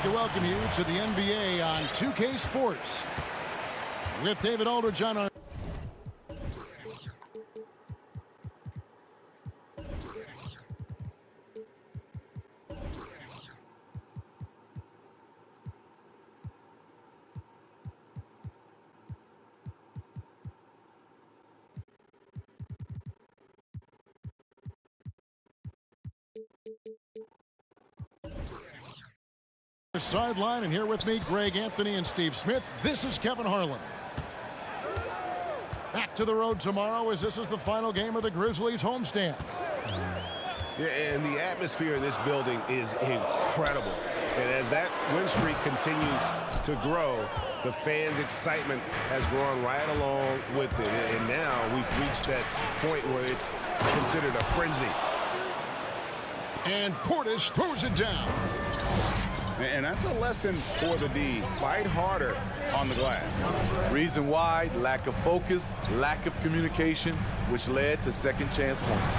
to welcome you to the NBA on 2K Sports with David Aldridge on our sideline, and here with me, Greg Anthony and Steve Smith. This is Kevin Harlan. Back to the road tomorrow as this is the final game of the Grizzlies homestand. Yeah, and the atmosphere in this building is incredible. And as that win streak continues to grow, the fans' excitement has grown right along with it. And now we've reached that point where it's considered a frenzy. And Portis throws it down. And that's a lesson for the D. Fight harder on the glass. Reason why: lack of focus, lack of communication, which led to second chance points.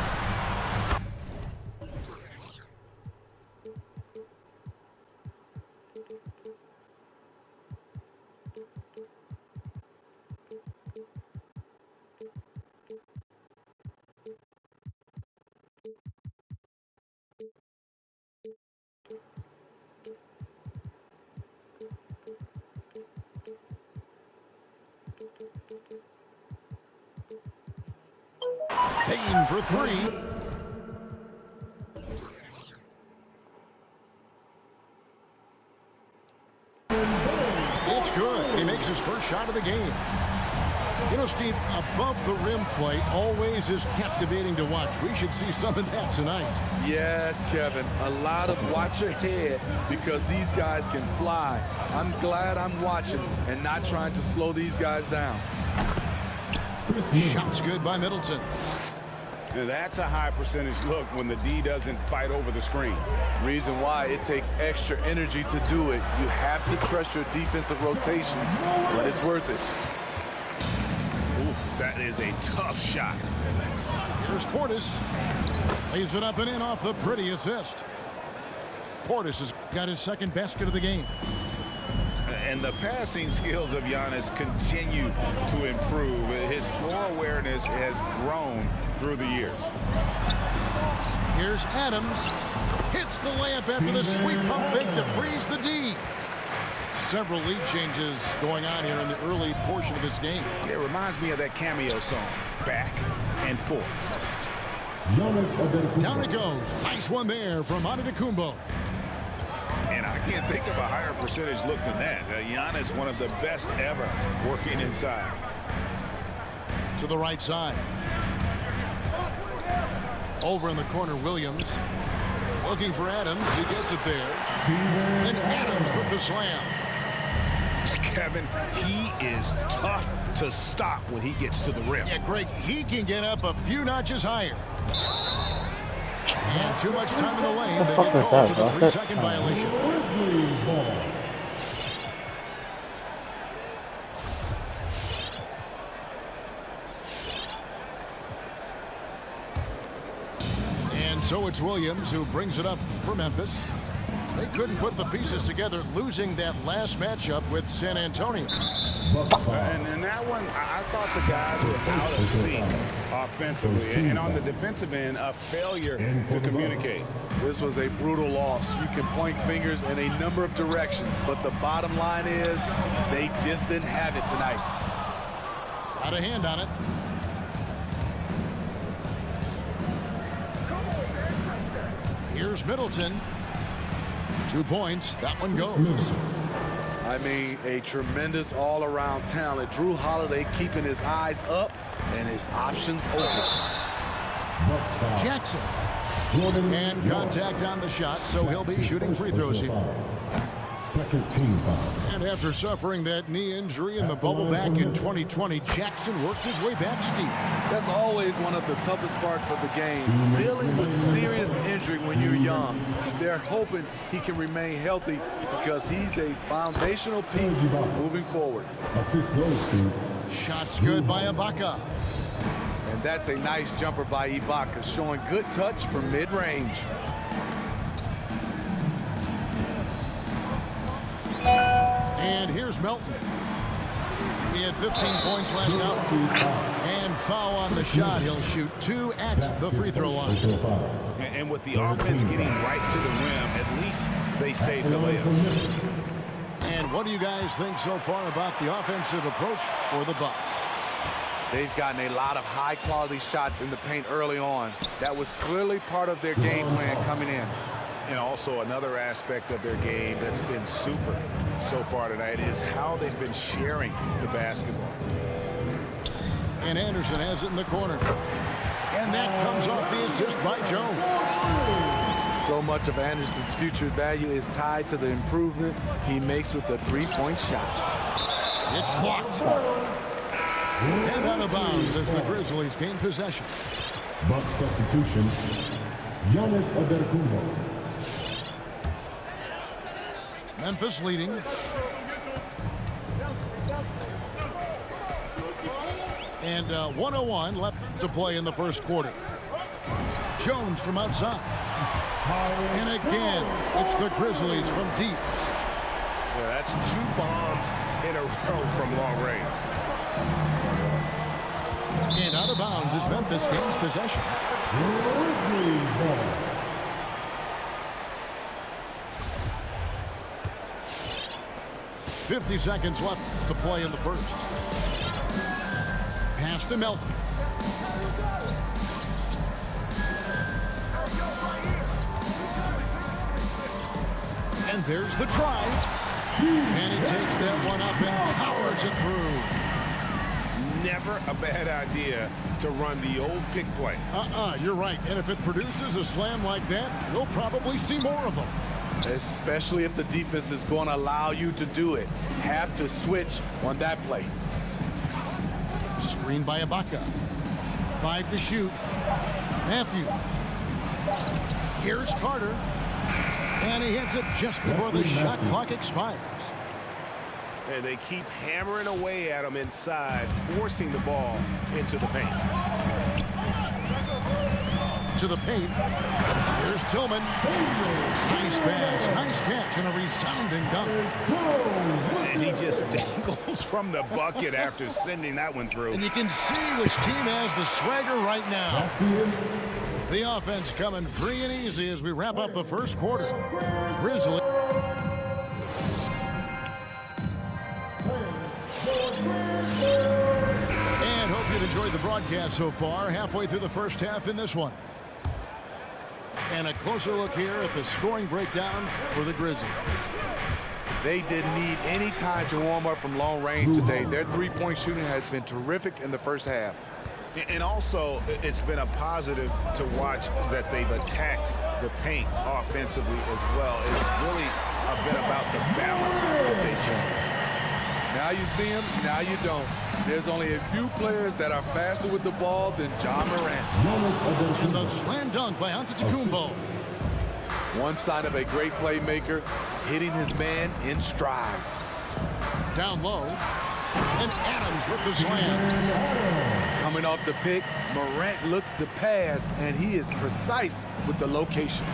Payne for three. It's good. He makes his first shot of the game. You know, Steve, above the rim play always is captivating to watch. We should see some of that tonight. Yes, Kevin. A lot of watch ahead because these guys can fly. I'm glad I'm watching and not trying to slow these guys down. Shot's good by Middleton. Now that's a high percentage look when the D doesn't fight over the screen. Reason why: it takes extra energy to do it. You have to trust your defensive rotations, but it's worth it. Ooh, that is a tough shot. Here's Portis. Lays it up and in off the pretty assist. Portis has got his second basket of the game. And the passing skills of Giannis continue to improve. His floor awareness has grown through the years. Here's Adams. Hits the layup after the sweep pump fake to freeze the D. Several lead changes going on here in the early portion of this game. It reminds me of that cameo song, Back and Forth. Down it goes. Nice one there from Antetokounmpo. And I can't think of a higher percentage look than that. Giannis, one of the best ever working inside. To the right side. Over in the corner, Williams. Looking for Adams. He gets it there. And Adams with the slam. Kevin, he is tough to stop when he gets to the rim. Yeah, Greg, he can get up a few notches higher. And too much time in the lane. They get called for the 3-second violation. And so it's Williams who brings it up for Memphis. They couldn't put the pieces together, losing that last matchup with San Antonio. And in that one, I thought the guys were out of sync offensively. And on the defensive end, a failure to communicate. This was a brutal loss. You can point fingers in a number of directions, but the bottom line is they just didn't have it tonight. Got a hand on it. Here's Middleton. 2 points. That one goes. I mean, a tremendous all-around talent. Drew Holiday keeping his eyes up and his options open. Jackson. And contact on the shot, so he'll be shooting free throws here. Second team foul. And after suffering that knee injury in the bubble back in 2020, Jackson worked his way back steep. That's always one of the toughest parts of the game, dealing with serious injury when you're young. They're hoping he can remain healthy because he's a foundational piece moving forward. Assist goes to Shots good by Ibaka. And that's a nice jumper by Ibaka, showing good touch from mid-range. And here's Melton. He had 15 points last out. And foul on the shot. He'll shoot 2 at the free throw line. And with the offense getting right to the rim, at least they saved the layup. And what do you guys think so far about the offensive approach for the Bucks? They've gotten a lot of high-quality shots in the paint early on. That was clearly part of their game plan coming in. And also another aspect of their game that's been super so far tonight is how they've been sharing the basketball. And Anderson has it in the corner. And that comes off the assist by Jones. So much of Anderson's future value is tied to the improvement he makes with the three-point shot. It's blocked. And out of bounds as the Grizzlies gain possession. Buck substitution. Giannis Antetokounmpo. Memphis leading. And 1:01 left to play in the first quarter. Jones from outside. And again, it's the Grizzlies from deep. Yeah, that's 2 bombs in a row from long range. And out of bounds as Memphis gains possession. 50 seconds left to play in the first. Pass to Melton. And there's the drive. And he takes that one up and powers it through. Never a bad idea to run the old pick play. You're right. And if it produces a slam like that, we'll probably see more of them. Especially if the defense is going to allow you to do it. Have to switch on that play. Screen by Ibaka. 5 to shoot. Matthews. Here's Carter. And he hits it just before the shot clock expires. And they keep hammering away at him inside, forcing the ball into the paint. To the paint. Here's Tillman. Nice pass, nice catch, and a resounding dunk. And he just dangles from the bucket after sending that one through. And you can see which team has the swagger right now. The offense coming free and easy as we wrap up the first quarter. Grizzlies. And hope you've enjoyed the broadcast so far. Halfway through the first half in this one. And a closer look here at the scoring breakdown for the Grizzlies. They didn't need any time to warm up from long range today. Their three-point shooting has been terrific in the first half. And also, it's been a positive to watch that they've attacked the paint offensively as well. It's really been about the balance that they've shown. Now you see him, now you don't. There's only a few players that are faster with the ball than John Morant. And the slam dunk by Antetokounmpo. One sign of a great playmaker, hitting his man in stride. Down low. And Adams with the slam. Coming off the pick, Morant looks to pass, and he is precise with the location.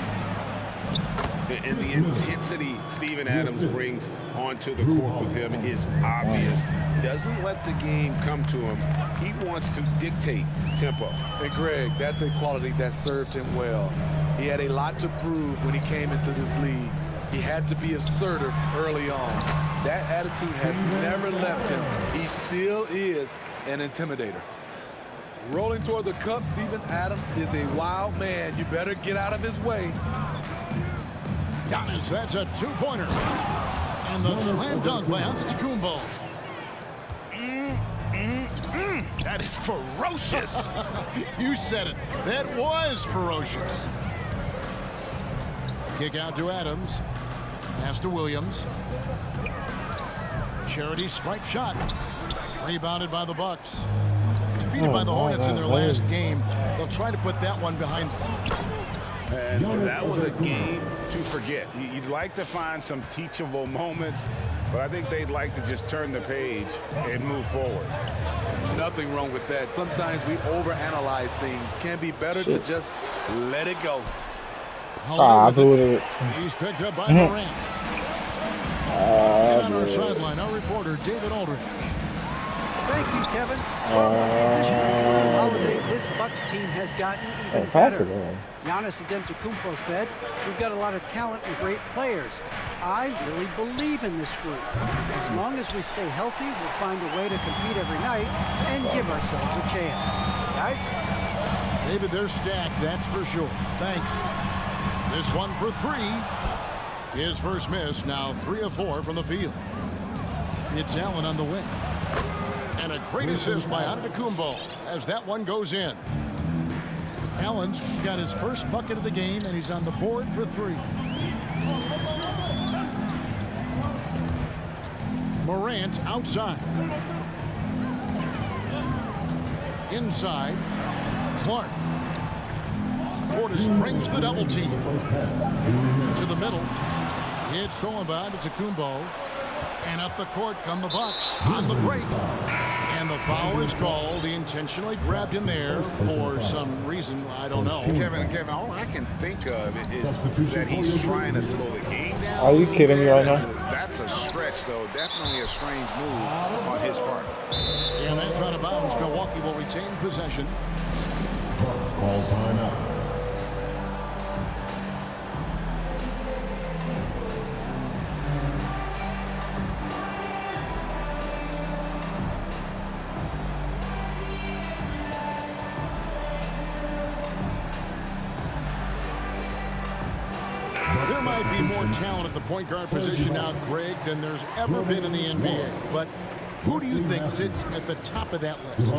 And the intensity Steven Adams brings onto the court with him is obvious. Doesn't let the game come to him. He wants to dictate tempo. And Greg, that's a quality that served him well. He had a lot to prove when he came into this league. He had to be assertive early on. That attitude has never left him. He still is an intimidator. Rolling toward the cup, Steven Adams is a wild man. You better get out of his way. Giannis, that's a two-pointer. And the slam dunk by Antetokounmpo. That is ferocious. You said it. That was ferocious. Kick out to Adams. Pass to Williams. Charity stripe shot. Rebounded by the Bucks. Defeated by the Hornets in their last game. They'll try to put that one behind them. And that was a game to forget. You'd like to find some teachable moments, but I think they'd like to just turn the page and move forward. Nothing wrong with that. Sometimes we overanalyze things. Can be better to just let it go. He's picked up by Durant. And on our sideline center, David Aldridge. Thank you, Kevin. Holiday, this Bucks team has gotten even better. Giannis Antetokounmpo said, "We've got a lot of talent and great players. I really believe in this group. As long as we stay healthy, we'll find a way to compete every night and give ourselves a chance." Guys? David, they're stacked, that's for sure. Thanks. This one for three. His first miss, now 3 of 4 from the field. It's Allen on the wing. And a great assist by Antetokounmpo as that one goes in. Allen's got his first bucket of the game, and he's on the board for 3. Morant outside. Inside. Clark. Portis brings the double team. To the middle. It's stolen by Antetokounmpo. And up the court come the Bucks on the break. And the foul is called. He intentionally grabbed him there for some reason. I don't know. Kevin, all I can think of is that he's trying to slow the game down. Are you kidding me right now? That's a stretch, though. Definitely a strange move on his part. And that's out of bounds. Milwaukee will retain possession. Ball timeout. There might be more talent at the point guard position now, Greg, than there's ever been in the NBA. But who do you think sits at the top of that list?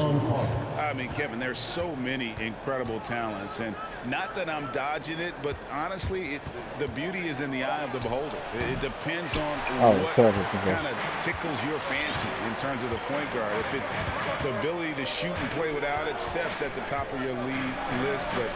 I mean, Kevin, there's so many incredible talents, and not that I'm dodging it, but honestly, the beauty is in the eye of the beholder. It depends on what kind of tickles your fancy in terms of the point guard. If it's the ability to shoot and play without it, Steph's at the top of your league list, but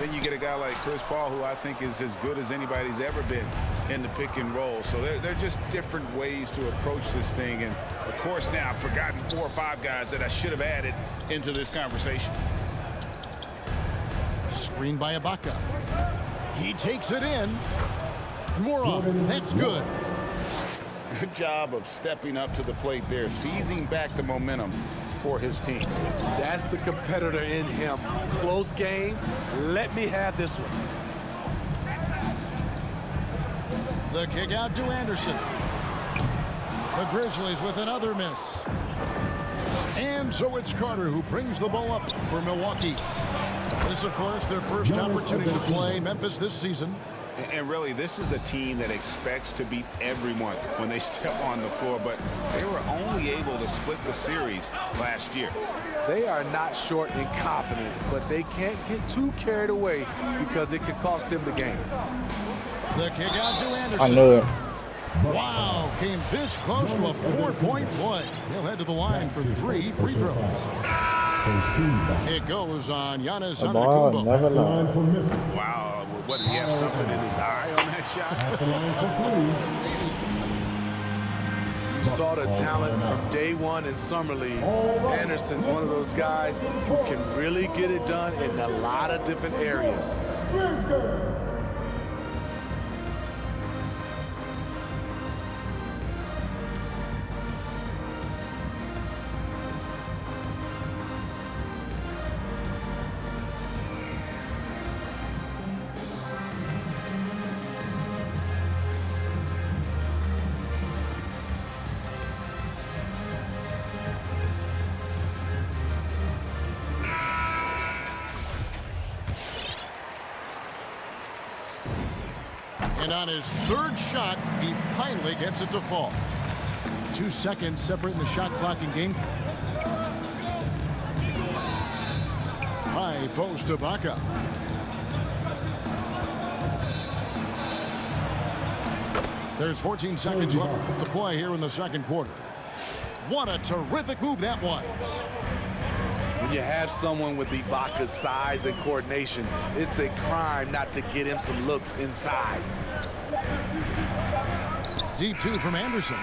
then you get a guy like Chris Paul, who I think is as good as anybody's ever been in the pick and roll. So they're just different ways to approach this thing, and of course now I've forgotten 4 or 5 guys that I should have added into this conversation. Screen by Ibaka. He takes it in. Moron, that's good. Good job of stepping up to the plate there, seizing back the momentum for his team. That's the competitor in him. Close game. Let me have this one. The kick out to Anderson. The Grizzlies with another miss. And so it's Carter who brings the ball up for Milwaukee. This, of course, their first opportunity to play Memphis this season. And really, this is a team that expects to beat everyone when they step on the floor, but they were only able to split the series last year. They are not short in confidence, but they can't get too carried away because it could cost them the game. The kick out to Anderson. I knew it. Wow, came this close to a 4-point play. He'll head to the line for 3 free throws. It goes on Giannis Antetokounmpo. Never lie. Wow, what, did he have something in his eye on that shot? You saw the talent from day one in Summer League. Anderson's one of those guys who can really get it done in a lot of different areas. And on his 3rd shot, he finally gets it to fall. 2 seconds separating the shot clock and game. High post to Ibaka. There's 14 seconds left to play here in the second quarter. What a terrific move that was. When you have someone with Ibaka's size and coordination, it's a crime not to get him some looks inside. Deep 2 from Anderson.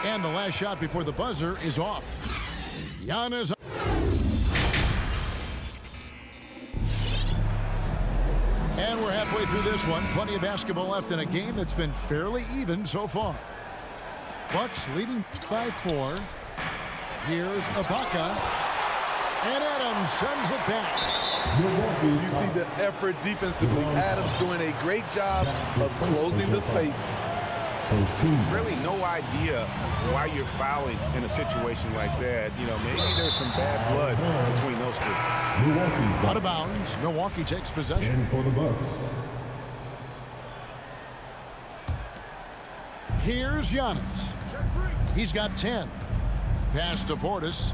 And the last shot before the buzzer is off. Giannis. And we're halfway through this one. Plenty of basketball left in a game that's been fairly even so far. Bucks leading by 4. Here's Ibaka. And Adams sends it back. You see the effort defensively. Adams doing a great job of closing the space. Really no idea why you're fouling in a situation like that. You know, maybe there's some bad blood between those two. Out of bounds. Milwaukee takes possession. And for the Bucks. Here's Giannis. He's got 10. Pass to Portis.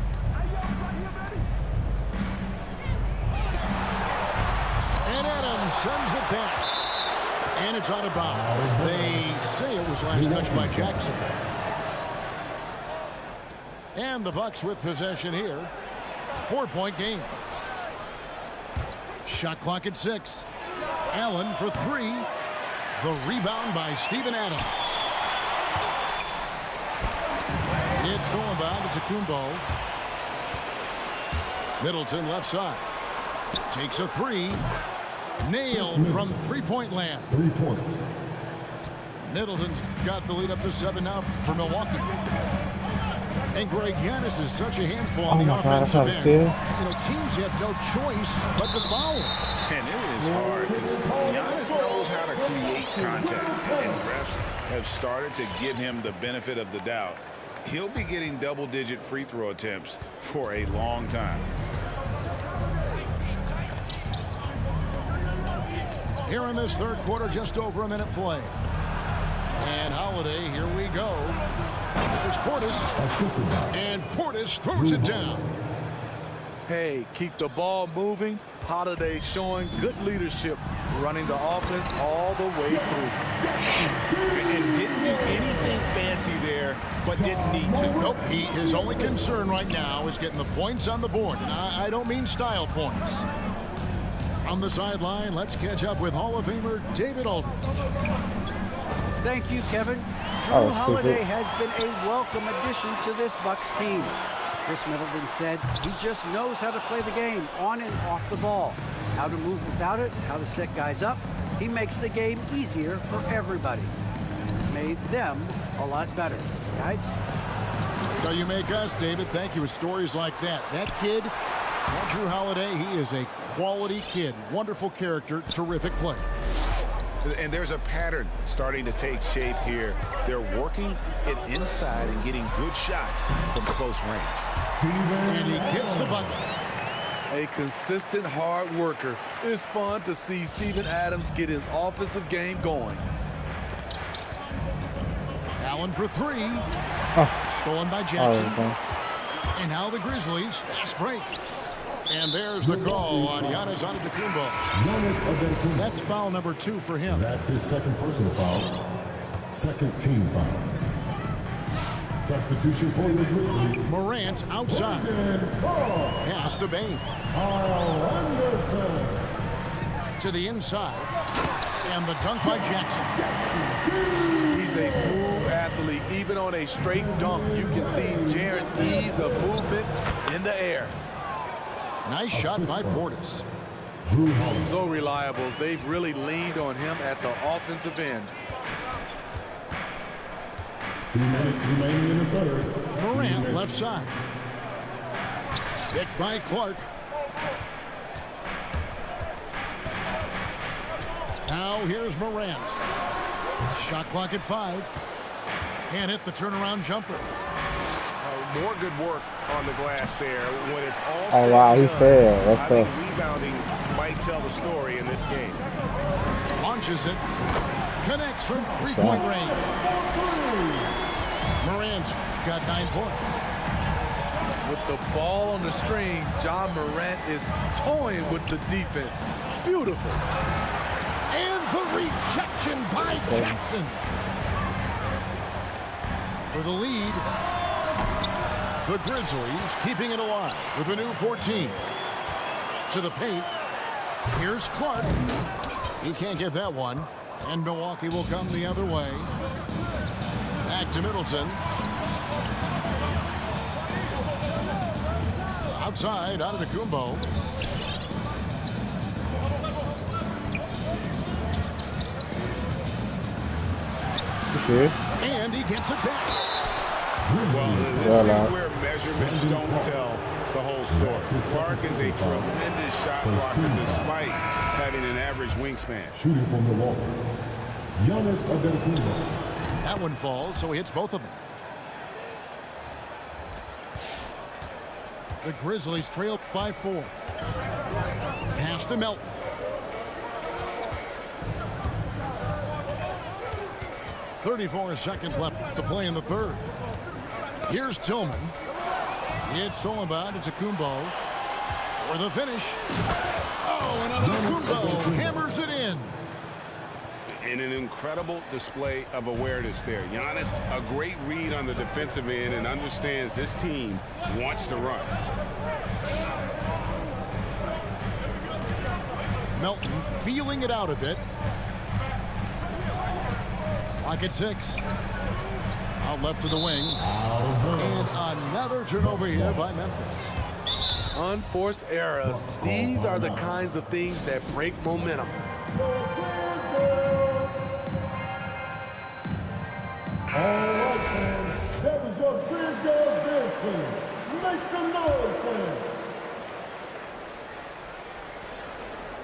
And Adams sends it back. And it's out of bounds. They say it was last touched by Jackson. And the Bucks with possession here. 4-point game. Shot clock at 6. Allen for 3. The rebound by Steven Adams. It's stolen by Antetokounmpo. Middleton left side. Takes a 3. Nailed from three-point land. 3 points. Middleton's got the lead up to 7 now for Milwaukee. And Greg, Giannis is such a handful on the offensive end. You know, teams have no choice but to foul him. And it is hard because Giannis knows how to create contact. And refs have started to give him the benefit of the doubt. He'll be getting double-digit free throw attempts for a long time. Here in this third quarter, just over a minute play. And Holiday, here we go. There's Portis. And Portis throws it down. Hey, keep the ball moving. Holiday showing good leadership, running the offense all the way through. And didn't do anything fancy there, but didn't need to. Nope, his only concern right now is getting the points on the board. And I don't mean style points. On the sideline, let's catch up with Hall of Famer David Aldridge. Thank you, Kevin. Drew Holiday has been a welcome addition to this Bucks team. Chris Middleton said he just knows how to play the game on and off the ball, how to move without it, how to set guys up. He makes the game easier for everybody. He's made them a lot better. Guys? So you make us, David. Thank you with stories like that. That kid, Drew Holiday, he is a quality kid. Wonderful character, terrific player. And there's a pattern starting to take shape here. They're working it inside and getting good shots from close range. And he gets the bucket. A consistent hard worker. It's fun to see Steven Adams get his offensive game going. Allen for 3. Stolen by Jackson. And now the Grizzlies, fast break. And there's the call on Giannis Antetokounmpo. That's foul number 2 for him. That's his second personal foul. Second team foul. Substitution for the Grizzlies. Morant outside. Pass to Bain. To the inside. And the dunk by Jackson. He's a smooth athlete. Even on a straight dunk, you can see Jaren's ease of movement in the air. Nice shot by Portis. So reliable. They've really leaned on him at the offensive end. 2 minutes remaining in the third. Morant left side. Picked by Clark. Now here's Morant. Shot clock at 5. Can't hit the turnaround jumper. More good work on the glass there when it's all oh wow, he failed. I think rebounding might tell the story in this game. Launches it. Connects from three-point range. Morant's got 9 points. With the ball on the string, John Morant is toying with the defense. Beautiful. And the rejection by Jackson. For the lead. The Grizzlies keeping it alive with a new 14. To the paint. Here's Clark. He can't get that one. And Milwaukee will come the other way. Back to Middleton. Outside, Antetokounmpo. And he gets it back. Well, this is where measurements don't tell the whole story. Clark is a tremendous shot blocker despite having an average wingspan. Shooting for Milwaukee. That one falls, so he hits both of them. The Grizzlies trail by 4. Pass to Melton. .34 seconds left to play in the third. Here's Tillman. It's stolen by Antetokounmpo for the finish. Oh, and Antetokounmpo hammers it in. And an incredible display of awareness there. Giannis, a great read on the defensive end and understands this team wants to run. Melton feeling it out a bit. Lock at 6. Out left to the wing. And another turnover here by Memphis. Unforced errors. These are the kinds of things that break momentum. All right, fans. That was your Grizzlies team. Make some noise, fans.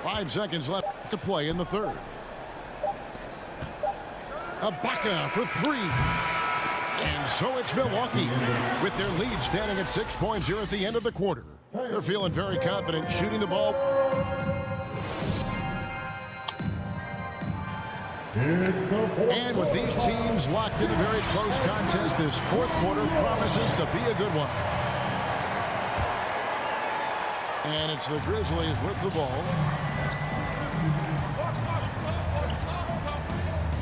5 seconds left to play in the third. Ibaka for 3. And so it's Milwaukee with their lead standing at 6 points here at the end of the quarter. They're feeling very confident shooting the ball. And with these teams locked in a very close contest, this fourth quarter promises to be a good one. And it's the Grizzlies with the ball.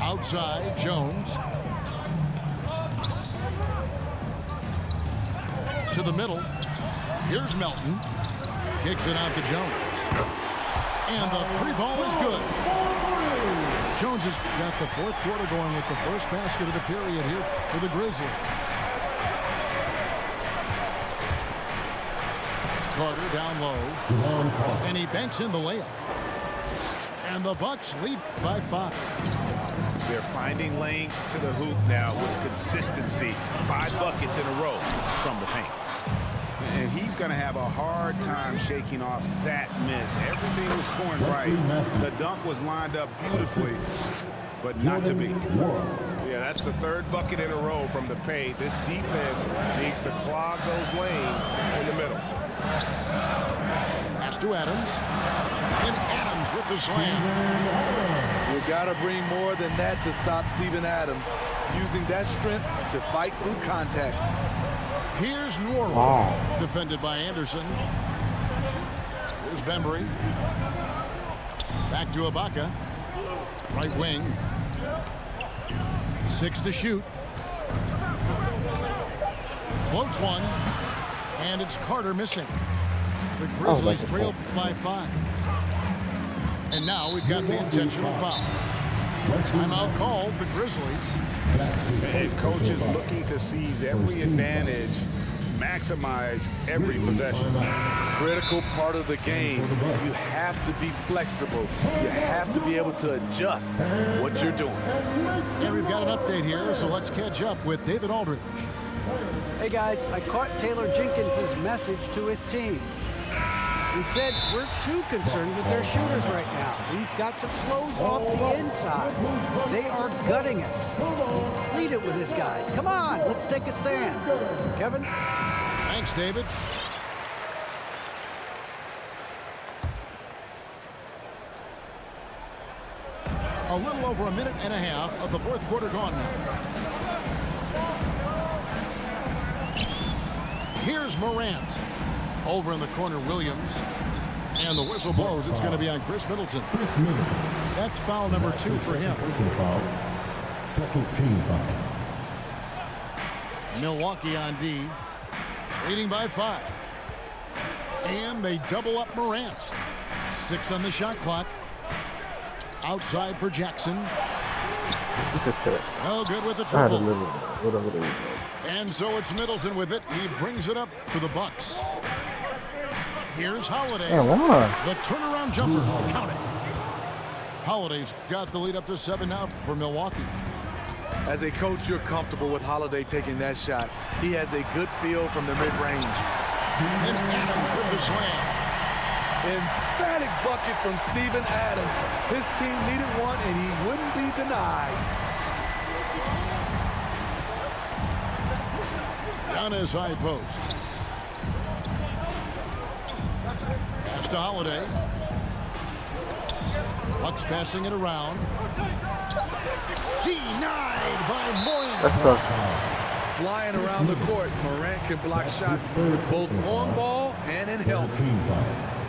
Outside, Jones. To the middle. Here's Melton. Kicks it out to Jones. And the 3-ball is good. Jones has got the fourth quarter going with the first basket of the period here for the Grizzlies. Carter down low. And he banks in the layup. And the Bucks lead by 5. They're finding lanes to the hoop now with consistency. 5 buckets in a row from the paint. And he's going to have a hard time shaking off that miss. Everything was going right. The dunk was lined up beautifully, but not to be. Yeah, that's the 3rd bucket in a row from the paint. This defense needs to clog those lanes in the middle. Pass to Adams. And Adams with the slam. You got to bring more than that to stop Steven Adams. Using that strength to fight through contact. Here's Norwood, defended by Anderson. Here's Bembry. Back to Ibaka. Right wing. 6 to shoot. Floats one. And it's Carter missing. The Grizzlies trail by 5. And now we've got the intentional foul. Timeout called, the Grizzlies. And coach is looking to seize every advantage, maximize every possession. Critical part of the game. You have to be flexible. You have to be able to adjust what you're doing. And we've got an update here, so let's catch up with David Aldridge. Hey guys, I caught Taylor Jenkins' message to his team. He said, we're too concerned with their shooters right now. We've got to close off the inside. They are gutting us. Lead it with his guys. Come on, let's take a stand. Kevin? Thanks, David. A little over a minute and a half of the fourth quarter gone now. Here's Morant. Over in the corner, Williams. And the whistle blows. It's going to be on Chris Middleton. That's foul number 2 for him. Second team foul. Milwaukee on D. Leading by 5. And they double up Morant. 6 on the shot clock. Outside for Jackson. No good with the triple. And so it's Middleton with it. He brings it up to the Bucks. Here's Holiday. The turnaround jumper. Count it. Holiday's got the lead up to 7 now for Milwaukee. As a coach, you're comfortable with Holiday taking that shot. He has a good feel from the mid-range. And Adams with the slam. Emphatic bucket from Steven Adams. His team needed one, and he wouldn't be denied. On his high post. Pass to Holiday. Bucks passing it around. Denied by Moyen. Flying around the court, Morant can block shots both on ball and in help.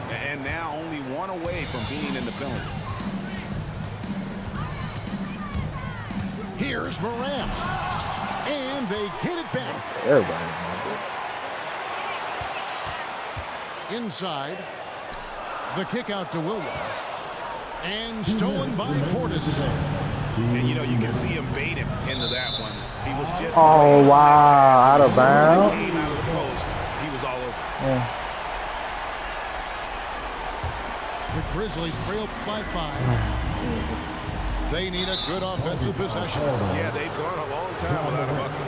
And now only one away from being in the penalty. Here's Morant. And they get it back. Inside. The kick out to Williams. And stolen by Portis. And, you know, you can see him bait him into that one. He was just... Oh, wow. Out of bounds. He came out of the post. He was all over. Yeah. The Grizzlies trail by 5. They need a good offensive possession. Yeah, they've gone a long time without a bucket.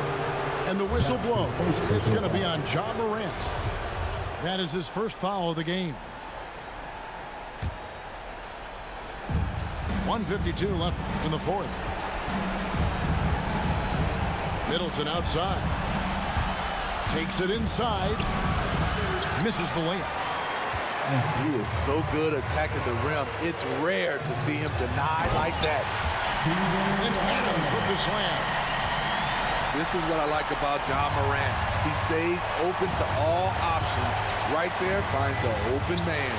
And the whistle blows. It's going to be on Ja Morant. That is his first foul of the game. 1:52 left in the fourth. Middleton outside. Takes it inside. Misses the layup. He is so good attacking the rim. It's rare to see him deny like that. And Adams with the slam. This is what I like about Ja Morant. He stays open to all options. Right there finds the open man.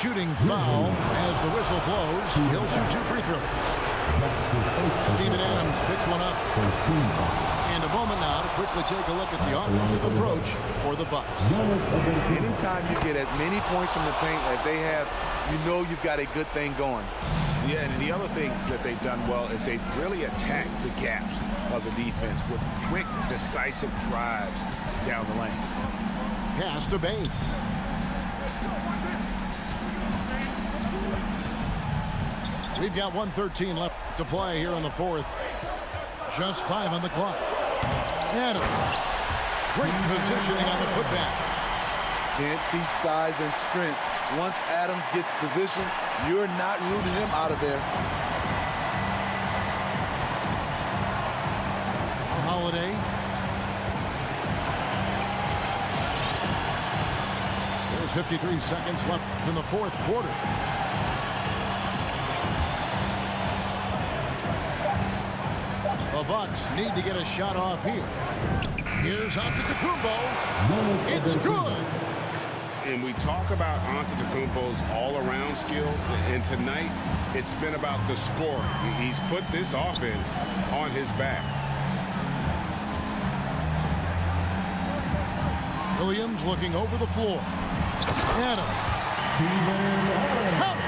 Shooting foul as the whistle blows. He'll shoot 2 free throws. Steven Adams picks one up. And a moment now to quickly take a look at the offensive approach for the Bucks. Anytime you get as many points from the paint as they have, you know you've got a good thing going. Yeah, and the other thing that they've done well is they've really attacked the gaps of the defense with quick, decisive drives down the lane. Pass to Bain. We've got 1:13 left to play here in the fourth. Just 5 on the clock. Adams. Great positioning on the putback. Can't teach size and strength. Once Adams gets position, you're not rooting him out of there. Holiday. There's 53 seconds left in the fourth quarter. The Bucks need to get a shot off here. Here's Antetokounmpo. It's good. And we talk about Antetokounmpo's all-around skills, and tonight it's been about the scoring. He's put this offense on his back. Williams looking over the floor. Adams. Count it.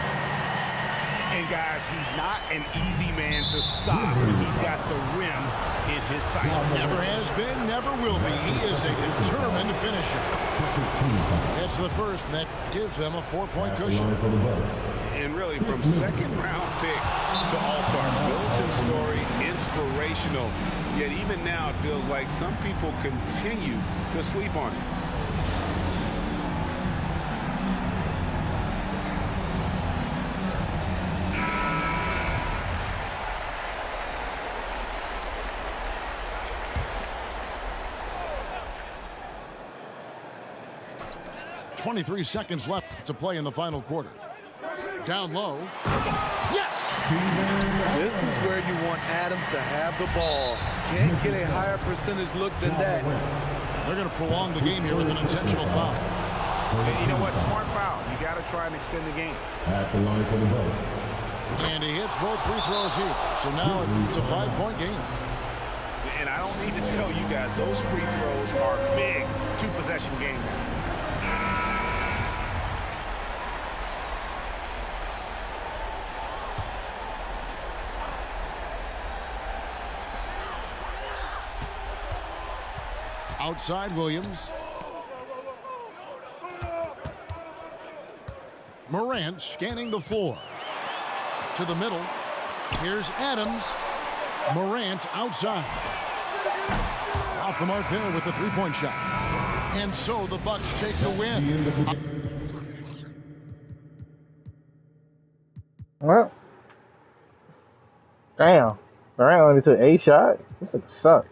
And guys, he's not an easy man to stop. He's got the rim in his sights. Never has been, never will be. He is a determined finisher. It's the first, and that gives them a 4-point cushion. And really, from second-round pick to all-star, Middleton's story, inspirational. Yet even now, it feels like some people continue to sleep on him. .23 seconds left to play in the final quarter. Down low. Yes! This is where you want Adams to have the ball. Can't get a higher percentage look than that. They're going to prolong the game here with an intentional foul. And you know what? Smart foul. You got to try and extend the game. At the line for the Bucks. And he hits both free throws here. So now it's a 5-point game. And I don't need to tell you guys, those free throws are big. 2-possession game now. Outside Williams. Morant scanning the floor. To the middle. Here's Adams. Morant outside. Off the mark there with the three-point shot. And so the Bucks take the win. Well, damn. Durant only took 8 shots. This sucks.